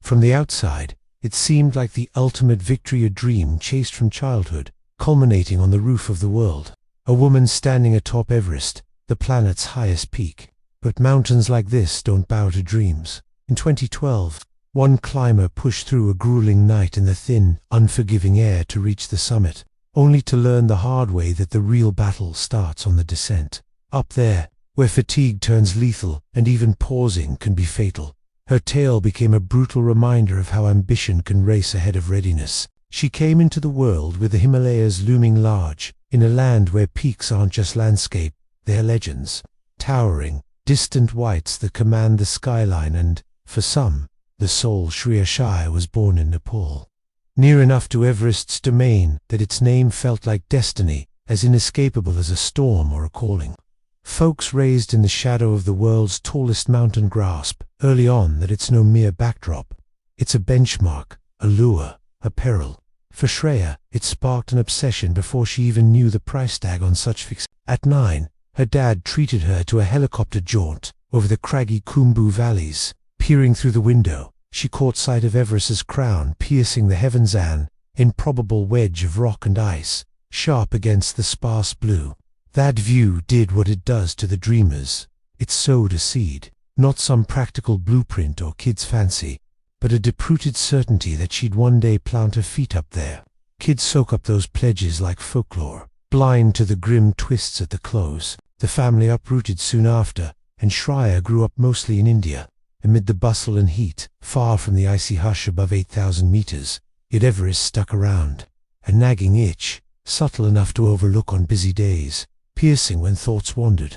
From the outside, it seemed like the ultimate victory, a dream chased from childhood, culminating on the roof of the world. A woman standing atop Everest, the planet's highest peak. But mountains like this don't bow to dreams. In 2012, one climber pushed through a grueling night in the thin, unforgiving air to reach the summit, only to learn the hard way that the real battle starts on the descent. Up there, where fatigue turns lethal and even pausing can be fatal. Her tale became a brutal reminder of how ambition can race ahead of readiness. She came into the world with the Himalayas looming large, in a land where peaks aren't just landscape, they're legends. Towering, distant whites that command the skyline and, for some, the soul. Shreya Shire was born in Nepal. Near enough to Everest's domain that its name felt like destiny, as inescapable as a storm or a calling. Folks raised in the shadow of the world's tallest mountain grasp early on that it's no mere backdrop. It's a benchmark, a lure, a peril. For Shreya, it sparked an obsession before she even knew the price tag on such fix. At 9, her dad treated her to a helicopter jaunt over the craggy Khumbu valleys. Peering through the window, she caught sight of Everest's crown piercing the heavens, an improbable wedge of rock and ice, sharp against the sparse blue. That view did what it does to the dreamers. It sowed a seed, not some practical blueprint or kid's fancy, but a deep-rooted certainty that she'd one day plant her feet up there. Kids soak up those pledges like folklore, blind to the grim twists at the close. The family uprooted soon after, and Shreya grew up mostly in India, amid the bustle and heat, far from the icy hush above 8,000 meters. Yet Everest stuck around, a nagging itch, subtle enough to overlook on busy days, piercing when thoughts wandered.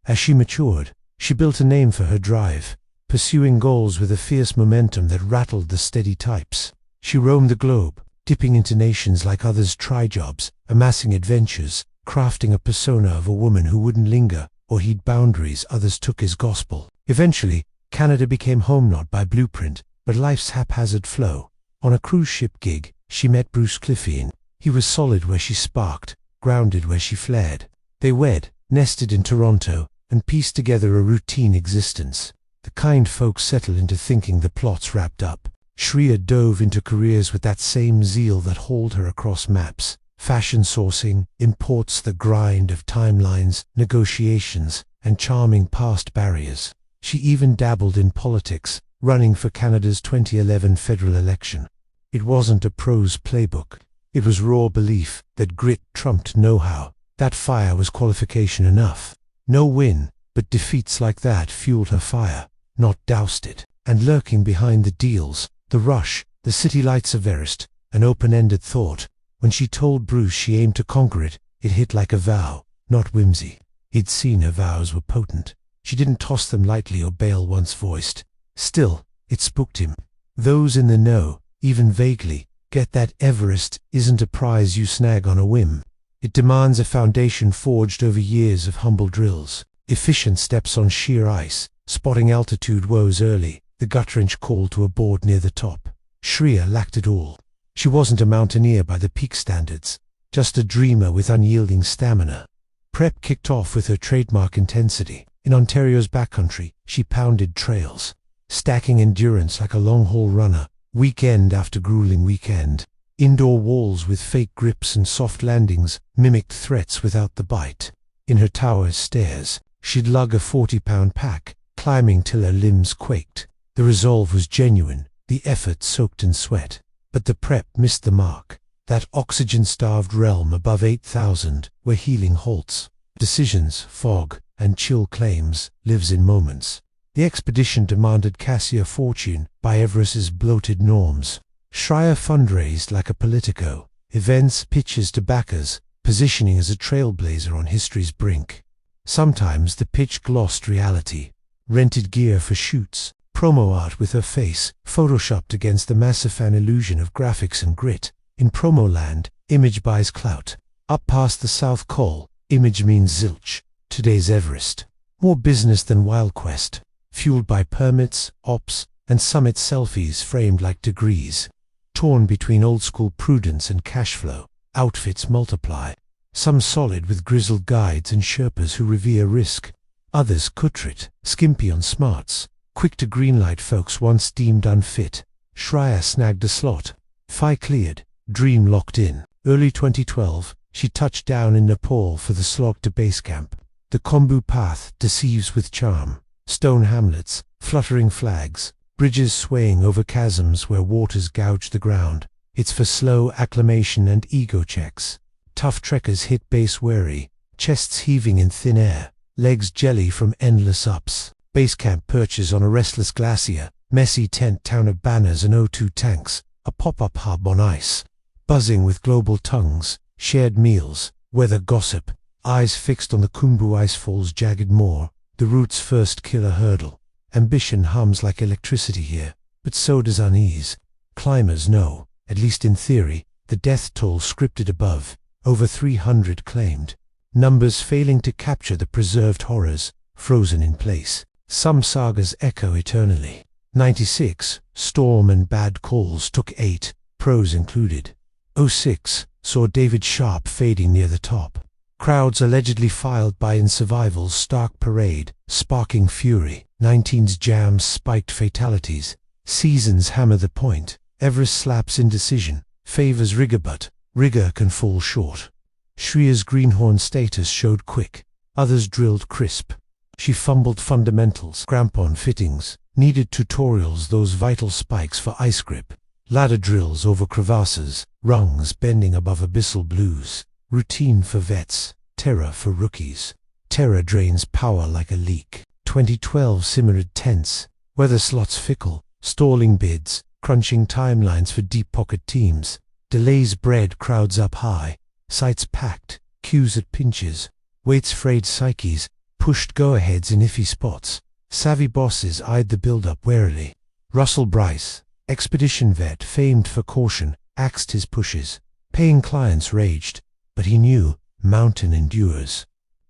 As she matured, she built a name for her drive, pursuing goals with a fierce momentum that rattled the steady types. She roamed the globe, dipping into nations like others' try jobs, amassing adventures, crafting a persona of a woman who wouldn't linger or heed boundaries others took as gospel. Eventually, Canada became home, not by blueprint, but life's haphazard flow. On a cruise ship gig, she met Bruce Cliffeen. He was solid where she sparked, grounded where she flared. They wed, nested in Toronto, and pieced together a routine existence. The kind folks settled into thinking the plot's wrapped up. Shreya dove into careers with that same zeal that hauled her across maps. Fashion sourcing, imports, the grind of timelines, negotiations, and charming past barriers. She even dabbled in politics, running for Canada's 2011 federal election. It wasn't a prose playbook. It was raw belief that grit trumped know-how. That fire was qualification enough. No win, but defeats like that fueled her fire, not doused it. And lurking behind the deals, the rush, the city lights of Everest, an open-ended thought. When she told Bruce she aimed to conquer it, it hit like a vow, not whimsy. He'd seen her vows were potent. She didn't toss them lightly or bail once voiced. Still, it spooked him. Those in the know, even vaguely, get that Everest isn't a prize you snag on a whim. It demands a foundation forged over years of humble drills, efficient steps on sheer ice, spotting altitude woes early, the gut-wrench call to a board near the top. Shreya lacked it all. She wasn't a mountaineer by the peak standards, just a dreamer with unyielding stamina. Prep kicked off with her trademark intensity. In Ontario's backcountry, she pounded trails, stacking endurance like a long-haul runner, weekend after grueling weekend. Indoor walls with fake grips and soft landings mimicked threats without the bite. In her tower's stairs, she'd lug a 40-pound pack, climbing till her limbs quaked. The resolve was genuine, the effort soaked in sweat. But the prep missed the mark. That oxygen-starved realm above 8,000, where healing halts. Decisions, fog, and chill claims, lives in moments. The expedition demanded Cassia fortune by Everest's bloated norms. Shreya fundraised like a politico. Events, pitches to backers, positioning as a trailblazer on history's brink. Sometimes the pitch glossed reality. Rented gear for shoots, promo art with her face, photoshopped against the massive illusion of graphics and grit. In promo land, image buys clout. Up past the South Col, image means zilch. Today's Everest. More business than Wild Quest. Fueled by permits, ops, and summit selfies framed like degrees. Torn between old-school prudence and cash flow, outfits multiply. Some solid with grizzled guides and Sherpas who revere risk. Others cutrit, skimpy on smarts. Quick to greenlight folks once deemed unfit. Shreya snagged a slot. Phi cleared. Dream locked in. Early 2012, she touched down in Nepal for the slog to base camp. The Kombu path deceives with charm. Stone hamlets, fluttering flags, bridges swaying over chasms where waters gouge the ground. It's for slow acclimation and ego checks. Tough trekkers hit base wary, chests heaving in thin air, legs jelly from endless ups. Base camp perches on a restless glacier, messy tent town of banners and O2 tanks, a pop-up hub on ice, buzzing with global tongues, shared meals, weather gossip, eyes fixed on the Khumbu icefall's jagged moor, the route's first killer hurdle. Ambition hums like electricity here, but so does unease. Climbers know, at least in theory, the death toll scripted above, over 300 claimed. Numbers failing to capture the preserved horrors, frozen in place. Some sagas echo eternally. 96, storm and bad calls took 8, pros included. 06, saw David Sharp fading near the top. Crowds allegedly filed by in survival's stark parade, sparking fury. 19's jams spiked fatalities. Seasons hammer the point. Everest slaps indecision, favors rigor, but rigor can fall short. Shreya's greenhorn status showed quick, others drilled crisp. She fumbled fundamentals, crampon fittings, needed tutorials, those vital spikes for ice grip. Ladder drills over crevasses, rungs bending above abyssal blues. Routine for vets, terror for rookies. Terror drains power like a leak. 2012 simmered tense, weather slots fickle, stalling bids, crunching timelines for deep-pocket teams. Delays bred crowds up high, sites packed, queues at pinches. Weights frayed psyches, pushed go-aheads in iffy spots. Savvy bosses eyed the build-up warily. Russell Bryce, expedition vet famed for caution, axed his pushes. Paying clients raged, but he knew mountain endures.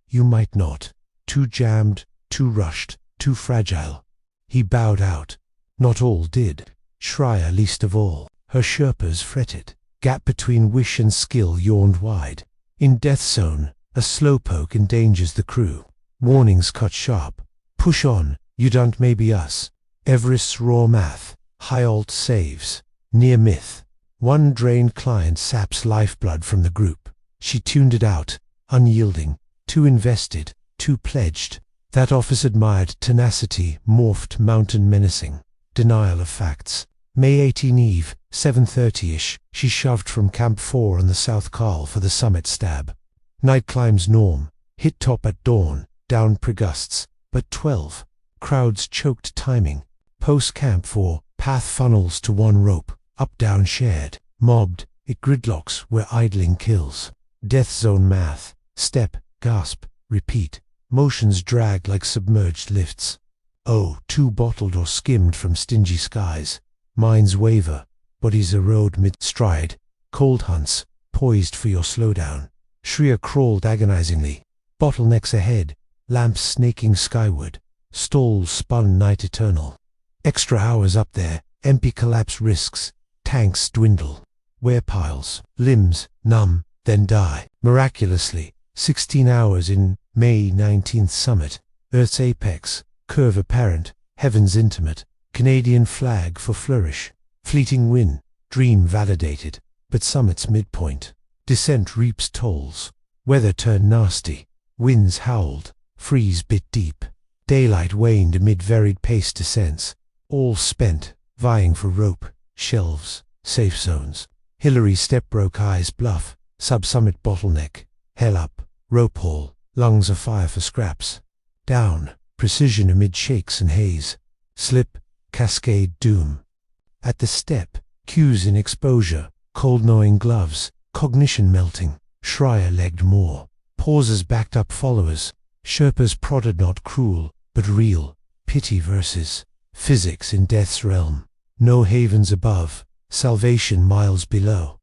You might not. Too jammed, too rushed, too fragile. He bowed out. Not all did. Shreya least of all. Her Sherpas fretted. Gap between wish and skill yawned wide. In death zone, a slowpoke endangers the crew. Warnings cut sharp. Push on, you don't maybe us. Everest's raw math. High alt saves. Near myth. One drained client saps lifeblood from the group. She tuned it out, unyielding, too invested, too pledged. That office admired tenacity morphed mountain menacing. Denial of facts. May 18 Eve, 7:30ish, she shoved from Camp 4 on the South Carl for the summit stab. Night climbs norm, hit top at dawn, down pregusts, but 12. Crowds choked timing. Post Camp 4, path funnels to one rope, up-down shared, mobbed, it gridlocks where idling kills. Death zone math, step, gasp, repeat, motions drag like submerged lifts. Oh, too bottled or skimmed from stingy skies. Minds waver, bodies erode mid-stride. Cold hunts, poised for your slowdown. Shreya crawled agonizingly. Bottlenecks ahead, lamps snaking skyward. Stalls spun night eternal. Extra hours up there, MP collapse risks. Tanks dwindle. Wear piles, limbs, numb, then die. Miraculously, 16 hours in May 19th summit. Earth's apex, curve apparent, heavens intimate. Canadian flag for flourish. Fleeting win, dream validated, but summit's midpoint. Descent reaps tolls. Weather turned nasty. Winds howled. Freeze bit deep. Daylight waned amid varied pace descents. All spent, vying for rope, shelves, safe zones. Hillary step broke eyes bluff. Sub-summit bottleneck. Hell up. Rope haul. Lungs afire for scraps. Down. Precision amid shakes and haze. Slip. Cascade doom. At the step, cues in exposure, cold-knowing gloves, cognition melting. Shreya legged more. Pauses backed up followers. Sherpas prodded not cruel, but real. Pity versus physics in death's realm. No havens above, salvation miles below.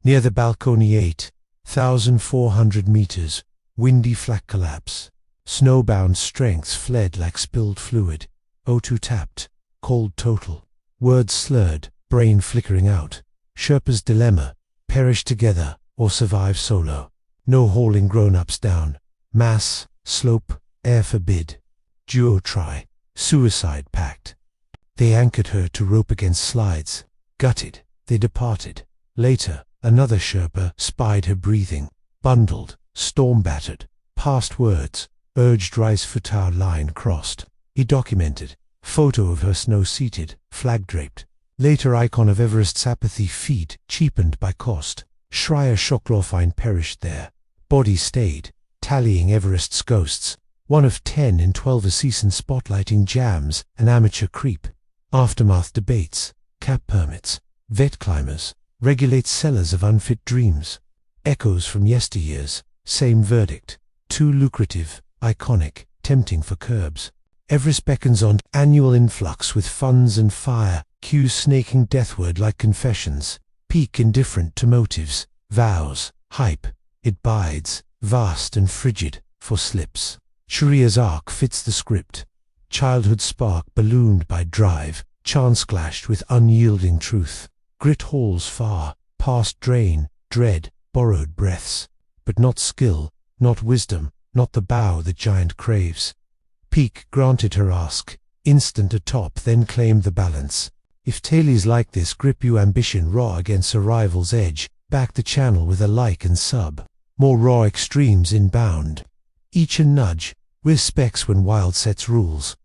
Near the balcony 8,400 meters, windy flak collapse. Snowbound strengths fled like spilled fluid. O2 tapped. Cold total. Words slurred, brain flickering out. Sherpa's dilemma, perish together or survive solo. No hauling grown-ups down. Mass, slope, air forbid. Duo try, suicide pact. They anchored her to rope against slides. Gutted, they departed. Later, another Sherpa spied her breathing, bundled, storm-battered, past words, urged Rice Futao line crossed. He documented, photo of her snow-seated, flag-draped. Later icon of Everest's apathy feet, cheapened by cost. Schreier Schocklorfein perished there. Body stayed, tallying Everest's ghosts. 1 of 10 in 12 season spotlighting jams, an amateur creep. Aftermath debates, cap permits, vet climbers, regulate sellers of unfit dreams. Echoes from yesteryears, same verdict. Too lucrative, iconic, tempting for curbs. Everest beckons on annual influx with funds and fire, cues snaking deathward like confessions. Peak indifferent to motives, vows, hype. It bides, vast and frigid, for slips. Sharia's arc fits the script. Childhood spark ballooned by drive, chance clashed with unyielding truth. Grit hauls far, past drain, dread, borrowed breaths. But not skill, not wisdom, not the bow the giant craves. Peak granted her ask, instant atop, then claimed the balance. If tailies like this grip you ambition raw against a rival's edge, back the channel with a like and sub. More raw extremes inbound. Each a nudge, we're specs when wild sets rules.